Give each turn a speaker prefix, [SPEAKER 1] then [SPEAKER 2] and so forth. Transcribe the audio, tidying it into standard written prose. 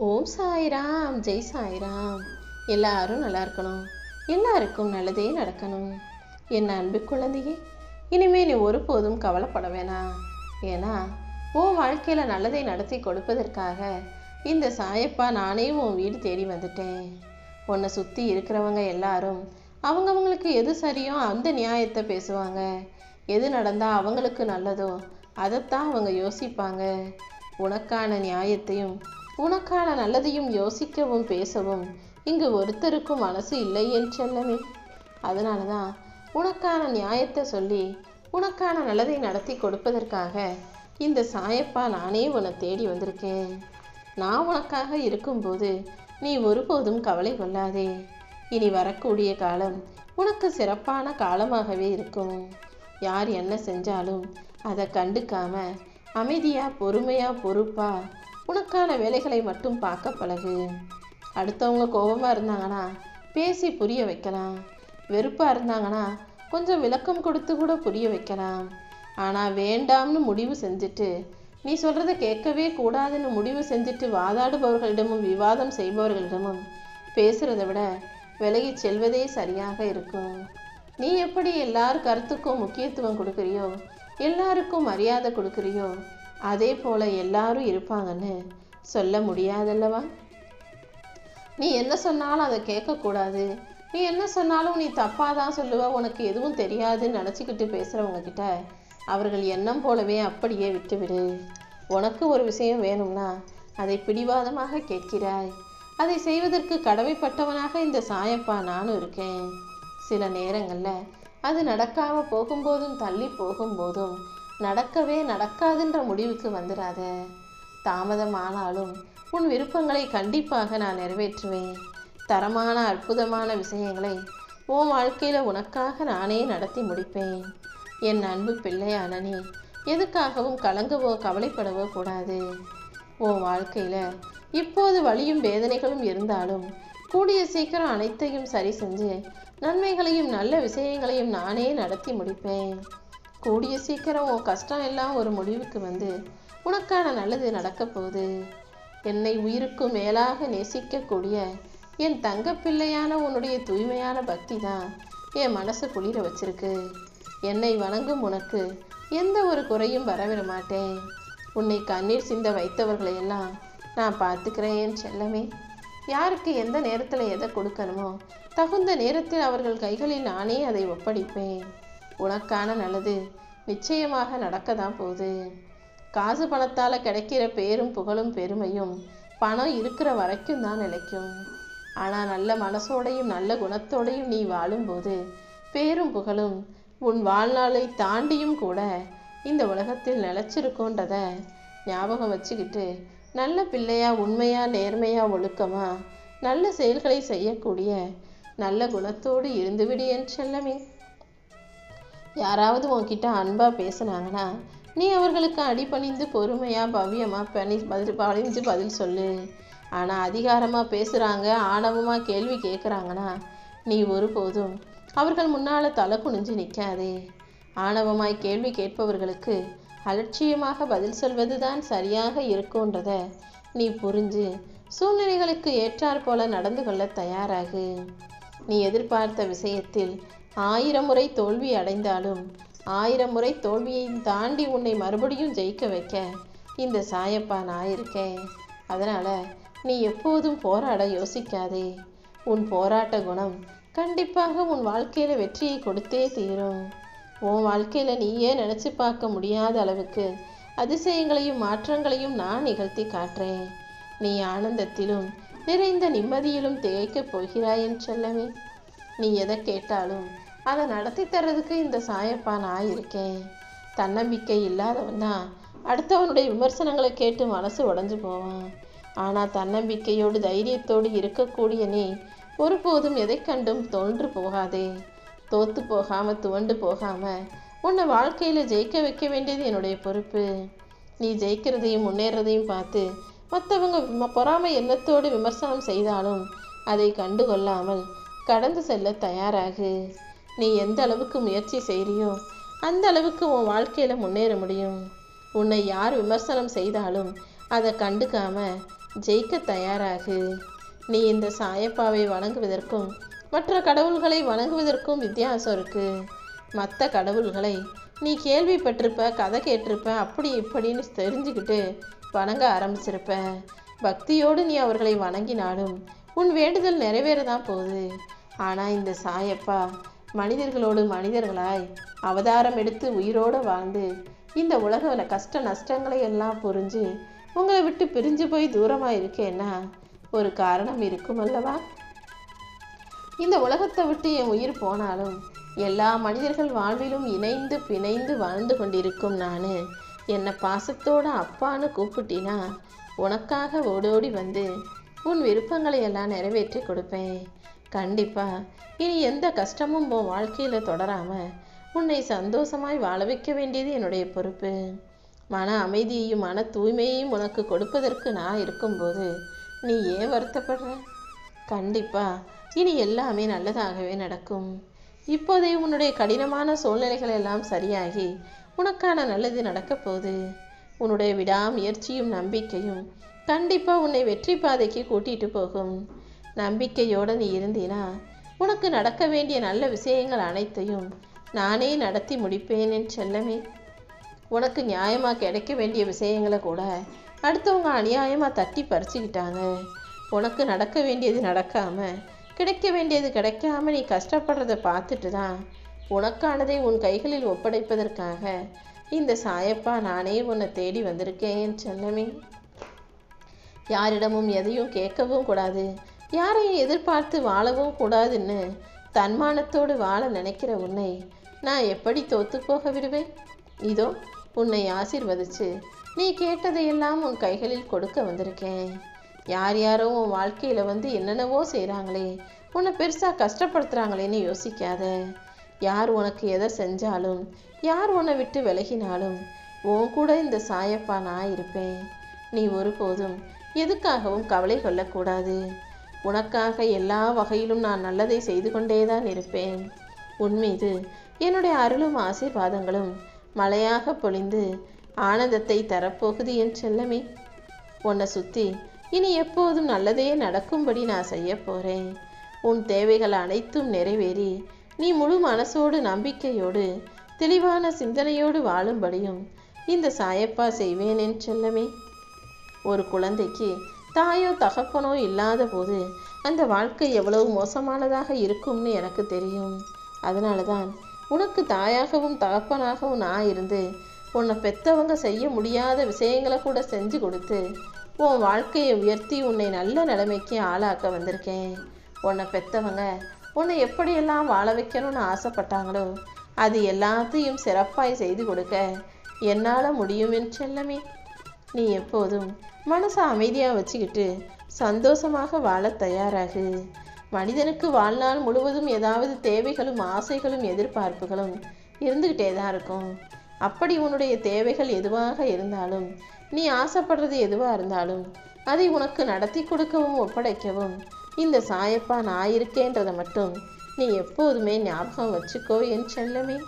[SPEAKER 1] ஓம் சாய்ராம், ஜெய் சாய்ராம். எல்லாரும் நல்லா இருக்கணும், எல்லாருக்கும் நல்லதே நடக்கணும். என் அன்பு குழந்தையே, இனிமே நீ ஒருபோதும் கவலைப்பட வேணாம். ஏன்னா உன் வாழ்க்கையில நல்லதை நடத்தி கொடுப்பதற்காக இந்த சாயப்பா நானே உன் வீடு தேடி வந்துட்டேன். உன்னை சுற்றி இருக்கிறவங்க எல்லாரும் அவங்கவுங்களுக்கு எது சரியோ அந்த நியாயத்தை பேசுவாங்க. எது நடந்தால் அவங்களுக்கு நல்லதோ அதைத்தான் அவங்க யோசிப்பாங்க. உனக்கான நியாயத்தையும் உனக்கான நல்லதையும் யோசிக்கவும் பேசவும் இங்கு ஒருத்தருக்கும் மனசு இல்லை என் செல்லமே. அதனால தான் உனக்கான நியாயத்தை சொல்லி உனக்கான நல்லதை நடத்தி கொடுப்பதற்காக இந்த சாயப்பா நானே உன்னை தேடி வந்திருக்கேன். நான் உனக்காக இருக்கும்போது நீ ஒருபோதும் கவலை கொள்ளாதே. இனி வரக்கூடிய காலம் உனக்கு சிறப்பான காலமாகவே இருக்கும். யார் என்ன செஞ்சாலும் அதை கண்டுக்காம அமைதியா பொறுமையா பொறுப்பா உனக்கான வேலைகளை மட்டும் பார்க்க பழகு. அடுத்தவங்க கோபமாக இருந்தாங்கன்னா பேசி புரிய வைக்கலாம். வெறுப்பாக இருந்தாங்கன்னா கொஞ்சம் விளக்கம் கொடுத்து கூட புரிய வைக்கலாம். ஆனால் வேண்டாம்னு முடிவு செஞ்சுட்டு நீ சொல்கிறத கேட்கவே கூடாதுன்னு முடிவு செஞ்சுட்டு வாதாடுபவர்களிடமும் விவாதம் செய்பவர்களிடமும் பேசுகிறத விட விலகி செல்வதே சரியாக இருக்கும். நீ எப்படி எல்லார் கருத்துக்கும் முக்கியத்துவம் கொடுக்குறியோ, எல்லாருக்கும் மரியாதை கொடுக்குறியோ, அதே போல எல்லாரும் இருப்பாங்கன்னு சொல்ல முடியாதல்லவா? நீ என்ன சொன்னாலும் அதை கேட்கக்கூடாது. நீ என்ன சொன்னாலும் நீ தப்பாக தான் சொல்லுவ, உனக்கு எதுவும் தெரியாதுன்னு நினச்சிக்கிட்டு பேசுகிறவங்க கிட்ட அவர்கள் எண்ணம் போலவே அப்படியே விட்டுவிடு. உனக்கு ஒரு விஷயம் வேணும்னா அதை பிடிவாதமாக கேட்கிறாய். அதை செய்வதற்கு கடமைப்பட்டவனாக இந்த சாயப்பா நானும் இருக்கேன். சில நேரங்களில் அது நடக்காமல் போகும்போதும் தள்ளி போகும்போதும் நடக்கவே நடக்காதுன்ற முடிவுக்கு வந்துடாத. தாமதமானாலும் உன் விருப்பங்களை கண்டிப்பாக நான் நிறைவேற்றுவேன். தரமான அற்புதமான விஷயங்களை உன் வாழ்க்கையில் உனக்காக நானே நடத்தி முடிப்பேன். என் அன்பு பிள்ளையான நீ எதுக்காகவும் கலங்கவோ கவலைப்படவோ கூடாது. உன் வாழ்க்கையில் இப்போது வலியும் வேதனைகளும் இருந்தாலும் கூடிய சீக்கிரம் அனைத்தையும் சரி செஞ்சு நன்மைகளையும் நல்ல விஷயங்களையும் நானே நடத்தி முடிப்பேன். கூடிய சீக்கிரம் உன் கஷ்டம் எல்லாம் ஒரு முடிவுக்கு வந்து உனக்கான நல்லது நடக்க போகுது. என்னை உயிருக்கும் மேலாக நேசிக்கக்கூடிய என் தங்க பிள்ளையான உன்னுடைய தூய்மையான பக்தி தான் என் மனசு குளிர வச்சிருக்கு. என்னை வணங்கும் உனக்கு எந்த ஒரு குறையும் வரவிட மாட்டேன். உன்னை கண்ணீர் சிந்த வைத்தவர்களையெல்லாம் நான் பார்த்துக்கிறேன் என் செல்லமே. யாருக்கு எந்த நேரத்தில் எதை கொடுக்கணுமோ தகுந்த நேரத்தில் அவர்கள் கைகளில் நானே அதை ஒப்படைப்பேன். உனக்கான நல்லது நிச்சயமாக நடக்க தான் போகுது. காசு பணத்தால் கிடைக்கிற பேரும் புகழும் பெருமையும் பணம் இருக்கிற வரைக்கும் தான் நிலைக்கும். ஆனால் நல்ல மனசோடையும் நல்ல குணத்தோடையும் நீ வாழும்போது பேரும் புகழும் உன் வாழ்நாளை தாண்டியும் கூட இந்த உலகத்தில் நிலைச்சிருக்கோன்றத ஞாபகம் வச்சுக்கிட்டு நல்ல பிள்ளையா உண்மையா நேர்மையா ஒழுக்கமா நல்ல செயல்களை செய்யக்கூடிய நல்ல குணத்தோடு இருந்துவிடு என் செல்லமே. யாராவது உன்கிட்ட அன்பாக பேசுனாங்கன்னா நீ அவர்களுக்கு அடிபணிந்து பொறுமையாக பவ்யமாக பணிஞ்சு பதில் சொல்லு. ஆனால் அதிகாரமாக பேசுகிறாங்க, ஆணவமாக கேள்வி கேட்குறாங்கன்னா நீ ஒருபோதும் அவர்கள் முன்னால் தலை குனிஞ்சு நிற்காதே. ஆணவமாய் கேள்வி கேட்பவர்களுக்கு அலட்சியமாக பதில் சொல்வது தான் சரியாக இருக்கும்ன்றத நீ புரிஞ்சு சூழ்நிலைகளுக்கு ஏற்றாற் போல நடந்து கொள்ள தயாராகு. நீ எதிர்பார்த்த விஷயத்தில் 1000 முறை தோல்வி அடைந்தாலும் 1000 முறை தோல்வியை தாண்டி உன்னை மறுபடியும் ஜெயிக்க வைக்க இந்த சாயப்பா நான் இருக்கேன். அதனால் நீ எப்போதும் போராட யோசிக்காதே. உன் போராட்ட குணம் கண்டிப்பாக உன் வாழ்க்கையில் வெற்றியை கொடுத்தே தீரும். உன் வாழ்க்கையில் நீயே நினச்சி பார்க்க முடியாத அளவுக்கு அதிசயங்களையும் மாற்றங்களையும் நான் நிகழ்த்தி காட்டுறேன். நீ ஆனந்தத்திலும் நிறைந்த நிம்மதியிலும் திகைக்கப் போகிறாய் என் செல்லமே. நீ எதை கேட்டாலும் அதை நடத்தி தர்றதுக்கு இந்த சாயப்பா நான் இருக்கேன். தன்னம்பிக்கை இல்லாதவன் தான் அடுத்தவனுடைய விமர்சனங்களை கேட்டு மனசு உடைஞ்சு போவான். ஆனால் தன்னம்பிக்கையோடு தைரியத்தோடு இருக்கக்கூடிய நீ ஒருபோதும் எதை கண்டும் தோன்று போகாதே. தோத்து போகாமல் துவண்டு போகாமல் உன்னை வாழ்க்கையில் ஜெயிக்க வைக்க வேண்டியது என்னுடைய பொறுப்பு. நீ ஜெயிக்கிறதையும் முன்னேறதையும் பார்த்து மற்றவங்க பொறாமை எண்ணத்தோடு விமர்சனம் செய்தாலும் அதை கண்டுகொள்ளாமல் கடந்து செல்ல தயாராகு. நீ எந்த அளவுக்கு முயற்சி செய்கிறியோ அந்த அளவுக்கு உன் வாழ்க்கையில் முன்னேற முடியும். உன்னை யார் விமர்சனம் செய்தாலும் அதை கண்டுக்காம ஜெயிக்க தயாராகு. நீ இந்த சாயப்பாவை வணங்குவதற்கும் மற்ற கடவுள்களை வணங்குவதற்கும் வித்தியாசம் இருக்கு. மற்ற கடவுள்களை நீ கேள்விப்பட்டிருப்ப, கதை கேட்டிருப்ப, அப்படி இப்படின்னு தெரிஞ்சுக்கிட்டு வணங்க ஆரம்பிச்சிருப்ப. பக்தியோடு நீ அவர்களை வணங்கினாலும் உன் வேண்டுதல் நிறைவேறதான் போகுது. ஆனால் இந்த சாயப்பா மனிதர்களோடு மனிதர்களாய் அவதாரம் எடுத்து உயிரோடு வாழ்ந்து இந்த உலக கஷ்ட நஷ்டங்களை எல்லாம் புரிஞ்சு உங்களை விட்டு பிரிஞ்சு போய் தூரமாக இருக்கேன்னா ஒரு காரணம் இருக்கும் அல்லவா? இந்த உலகத்தை விட்டு என் உயிர் போனாலும் எல்லா மனிதர்கள் வாழ்விலும் இணைந்து பிணைந்து வாழ்ந்து கொண்டிருக்கும் நான் என்னை பாசத்தோட அப்பான்னு கூப்பிட்டினா உனக்காக ஓடோடி வந்து உன் விருப்பங்களை எல்லாம் நிறைவேற்றி கொடுப்பேன். கண்டிப்பாக இனி எந்த கஷ்டமும் உன் வாழ்க்கையில் தொடராமல் உன்னை சந்தோஷமாய் வாழ வைக்க வேண்டியது என்னுடைய பொறுப்பு. மன அமைதியையும் மன தூய்மையையும் உனக்கு கொடுப்பதற்கு நான் இருக்கும்போது நீ ஏன் வருத்தப்படுற? கண்டிப்பாக இனி எல்லாமே நல்லதாகவே நடக்கும். இப்போதே உன்னுடைய கடினமான சூழ்நிலைகள் எல்லாம் சரியாகி உனக்கான நல்லது நடக்கப் போகுது. உன்னுடைய விடாமுயற்சியும் நம்பிக்கையும் கண்டிப்பாக உன்னை வெற்றி பாதைக்கு கூட்டிகிட்டு போகும். நம்பிக்கையோடு நீ இருந்தீனா உனக்கு நடக்க வேண்டிய நல்ல விஷயங்கள் அனைத்தையும் நானே நடத்தி முடிப்பேன் என் செல்லமே. உனக்கு நியாயமாக கிடைக்க வேண்டிய விஷயங்களை கூட அடுத்தவங்க அநியாயமாக தட்டி பறிச்சுக்கிட்டாங்க. உனக்கு நடக்க வேண்டியது நடக்காமல் கிடைக்க வேண்டியது கிடைக்காம நீ கஷ்டப்படுறத பார்த்துட்டு தான் உனக்கானதை உன் கைகளில் ஒப்படைப்பதற்காக இந்த சாயப்பா நானே உன்னை தேடி வந்திருக்கேன் என் செல்லமே. யாரிடமும் எதையும் கேட்கவும் கூடாது, யாரையும் எதிர்பார்த்து வாழவும் கூடாதுன்னு தன்மானத்தோடு வாழ நினைக்கிற உன்னை நான் எப்படி தோத்து போக விடுவேன்? இதோ உன்னை ஆசீர்வதிச்சு நீ கேட்டதையெல்லாம் உன் கைகளில் கொடுக்க வந்திருக்கேன். யார் யாரோ உன் வாழ்க்கையில் வந்து என்னென்னவோ செய்கிறாங்களே, உன்னை பெருசாக கஷ்டப்படுத்துகிறாங்களேன்னு யோசிக்காத. யார் உனக்கு எதை செஞ்சாலும், யார் உன்னை விட்டு விலகினாலும் உன் கூட இந்த சாயப்பா நான் இருப்பேன். நீ ஒருபோதும் எதுக்காகவும் கவலை கொள்ளக்கூடாது. உனக்காக எல்லா வகையிலும் நான் நல்லதை செய்து கொண்டே தான் இருப்பேன். உன் மீது என்னுடைய அருளும் ஆசீர்வாதங்களும் மழையாக பொழிந்து ஆனந்தத்தை தரப்போகுது என் செல்லமே. உன்னை சுற்றி இனி எப்போதும் நல்லதே நடக்கும்படி நான் செய்ய போகிறேன். உன் தேவைகள் அனைத்தும் நிறைவேறி நீ முழு மனசோடு நம்பிக்கையோடு தெளிவான சிந்தனையோடு வாழும்படியும் இந்த சாயப்பா செய்வேன் என் செல்லமே. ஒரு குழந்தைக்கு தாயோ தகப்பனோ இல்லாத போது அந்த வாழ்க்கை எவ்வளவு மோசமானதாக இருக்கும்னு எனக்கு தெரியும். அதனால தான் உனக்கு தாயாகவும் தகப்பனாகவும் நான் இருந்து உன்னை பெற்றவங்க செய்ய முடியாத விஷயங்களை கூட செஞ்சு கொடுத்து உன் வாழ்க்கையை உயர்த்தி உன்னை நல்ல நிலைமைக்கு ஆளாக்க வந்திருக்கேன். உன்னை பெற்றவங்க உன்னை எப்படியெல்லாம் வாழ வைக்கணும்னு ஆசைப்பட்டாங்களோ அது எல்லாத்தையும் சிறப்பாய் செய்து கொடுக்க என்னால் முடியும் என் செல்லமே. நீ எப்போதும் மனசை அமைதியாக வச்சுக்கிட்டு சந்தோஷமாக வாழ தயாராகு. மனிதனுக்கு வாழ்நாள் முழுவதும் ஏதாவது தேவைகளும் ஆசைகளும் எதிர்பார்ப்புகளும் இருந்துக்கிட்டே தான் இருக்கும். அப்படி உன்னுடைய தேவைகள் எதுவாக இருந்தாலும், நீ ஆசைப்படுறது எதுவாக இருந்தாலும் அதை உனக்கு நடத்தி கொடுக்கவும் ஒப்படைக்கவும் இந்த சாயப்பா நான் இருக்கேன்றதை மட்டும் நீ எப்போதுமே ஞாபகம் வச்சுக்கோ என் செல்லமே.